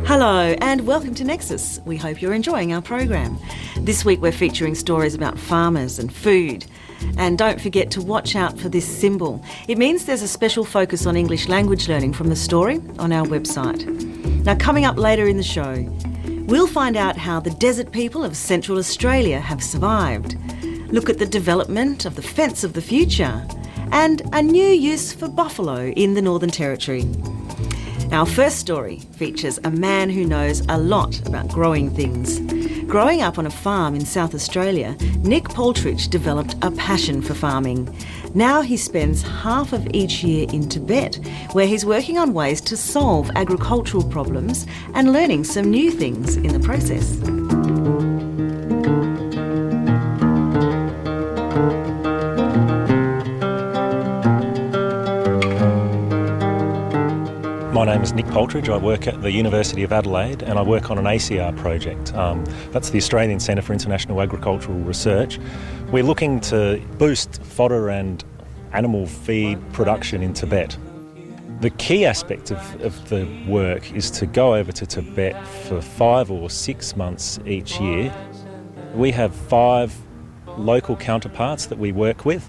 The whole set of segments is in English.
Hello and welcome to Nexus. We hope you're enjoying our program. This week we're featuring stories about farmers and food. And don't forget to watch out for this symbol. It means there's a special focus on English language learning from the story on our website. Now, coming up later in the show, we'll find out how the desert people of Central Australia have survived, look at the development of the fence of the future, and a new use for buffalo in the Northern Territory. Our first story features a man who knows a lot about growing things. Growing up on a farm in South Australia, Nick Poltridge developed a passion for farming. Now he spends half of each year in Tibet, where he's working on ways to solve agricultural problems and learning some new things in the process. My name is Nick Poltridge. I work at the University of Adelaide and I work on an ACR project. That's the Australian Centre for International Agricultural Research. We're looking to boost fodder and animal feed production in Tibet. The key aspect of the work is to go over to Tibet for 5 or 6 months each year. We have 5 local counterparts that we work with.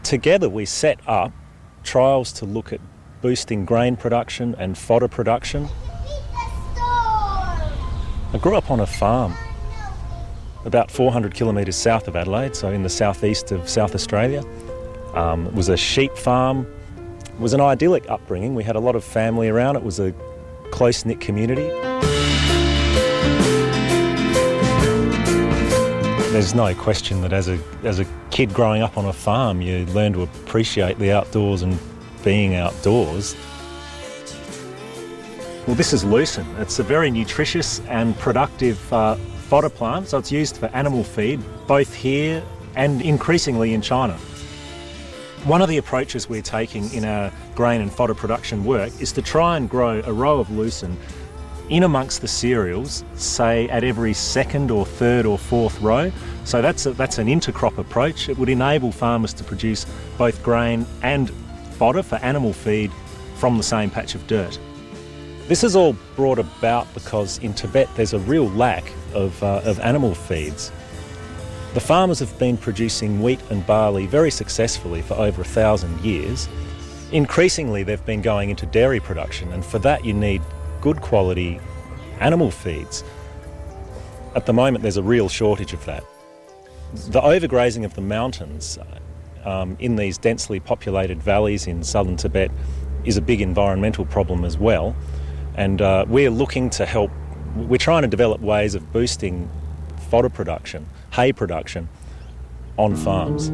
Together we set up trials to look at boosting grain production and fodder production. I grew up on a farm about 400 kilometres south of Adelaide, so in the southeast of South Australia. It was a sheep farm. It was an idyllic upbringing. We had a lot of family around. It was a close-knit community. There's no question that as a kid growing up on a farm, you learn to appreciate the outdoors and being outdoors. Well, this is lucerne. It's a very nutritious and productive fodder plant, so it's used for animal feed, both here and increasingly in China. One of the approaches we're taking in our grain and fodder production work is to try and grow a row of lucerne in amongst the cereals, say at every second or third or fourth row. So that's an intercrop approach. It would enable farmers to produce both grain and fodder for animal feed from the same patch of dirt. This is all brought about because in Tibet there's a real lack of animal feeds. The farmers have been producing wheat and barley very successfully for over 1,000 years. Increasingly they've been going into dairy production, and for that you need good quality animal feeds. At the moment there's a real shortage of that. The overgrazing of the mountains in these densely populated valleys in southern Tibet is a big environmental problem as well, and we're looking to help. We're trying to develop ways of boosting fodder production, hay production on farms.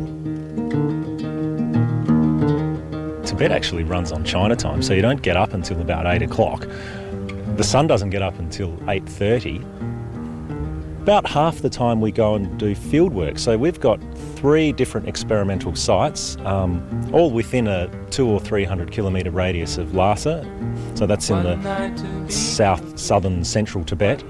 Tibet actually runs on China time, so you don't get up until about 8 o'clock. The sun doesn't get up until 8:30. About half the time we go and do field work. So we've got 3 different experimental sites, all within a 200 or 300 kilometre radius of Lhasa. So that's in the southern central Tibet.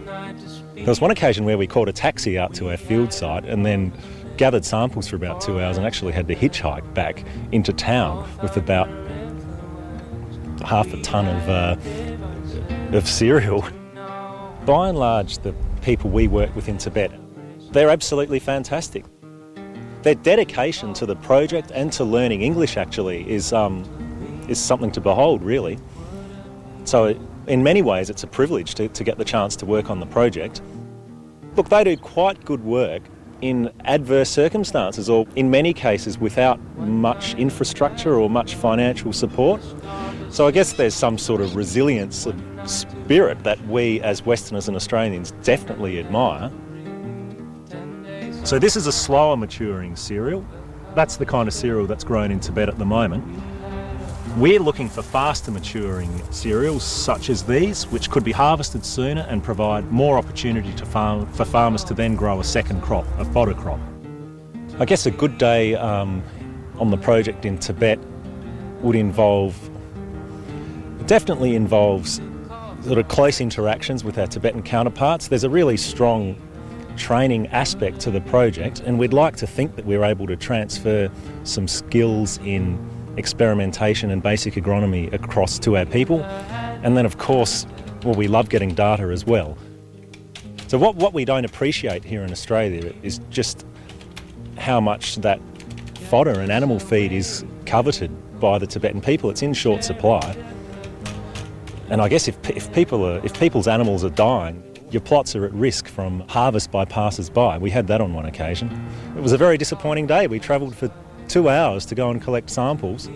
There was one occasion where we called a taxi out to our field site and then gathered samples for about 2 hours and actually had to hitchhike back into town with about half a tonne of cereal. By and large, the people we work with in Tibet, they're absolutely fantastic. Their dedication to the project and to learning English actually is something to behold, really. So in many ways it's a privilege to get the chance to work on the project. Look, they do quite good work in adverse circumstances, or in many cases without much infrastructure or much financial support. So I guess there's some sort of resilience of spirit that we as Westerners and Australians definitely admire. So this is a slower maturing cereal. That's the kind of cereal that's grown in Tibet at the moment. We're looking for faster maturing cereals such as these, which could be harvested sooner and provide more opportunity for farmers to then grow a second crop, a fodder crop. I guess a good day on the project in Tibet would definitely involves sort of close interactions with our Tibetan counterparts. There's a really strong training aspect to the project, and we'd like to think that we're able to transfer some skills in experimentation and basic agronomy across to our people. And then, of course, well, we love getting data as well. So what we don't appreciate here in Australia is just how much that fodder and animal feed is coveted by the Tibetan people. It's in short supply. And I guess if people's animals are dying, your plots are at risk from harvest by passers-by. We had that on one occasion. It was a very disappointing day. We travelled for 2 hours to go and collect samples.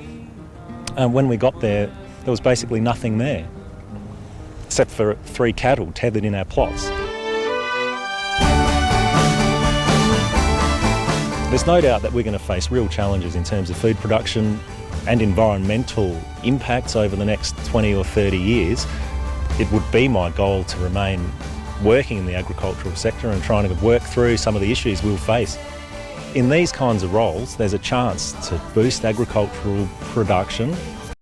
And when we got there, there was basically nothing there, except for 3 cattle tethered in our plots. There's no doubt that we're going to face real challenges in terms of food production and environmental impacts over the next 20 or 30 years. It would be my goal to remain working in the agricultural sector and trying to work through some of the issues we'll face. In these kinds of roles, there's a chance to boost agricultural production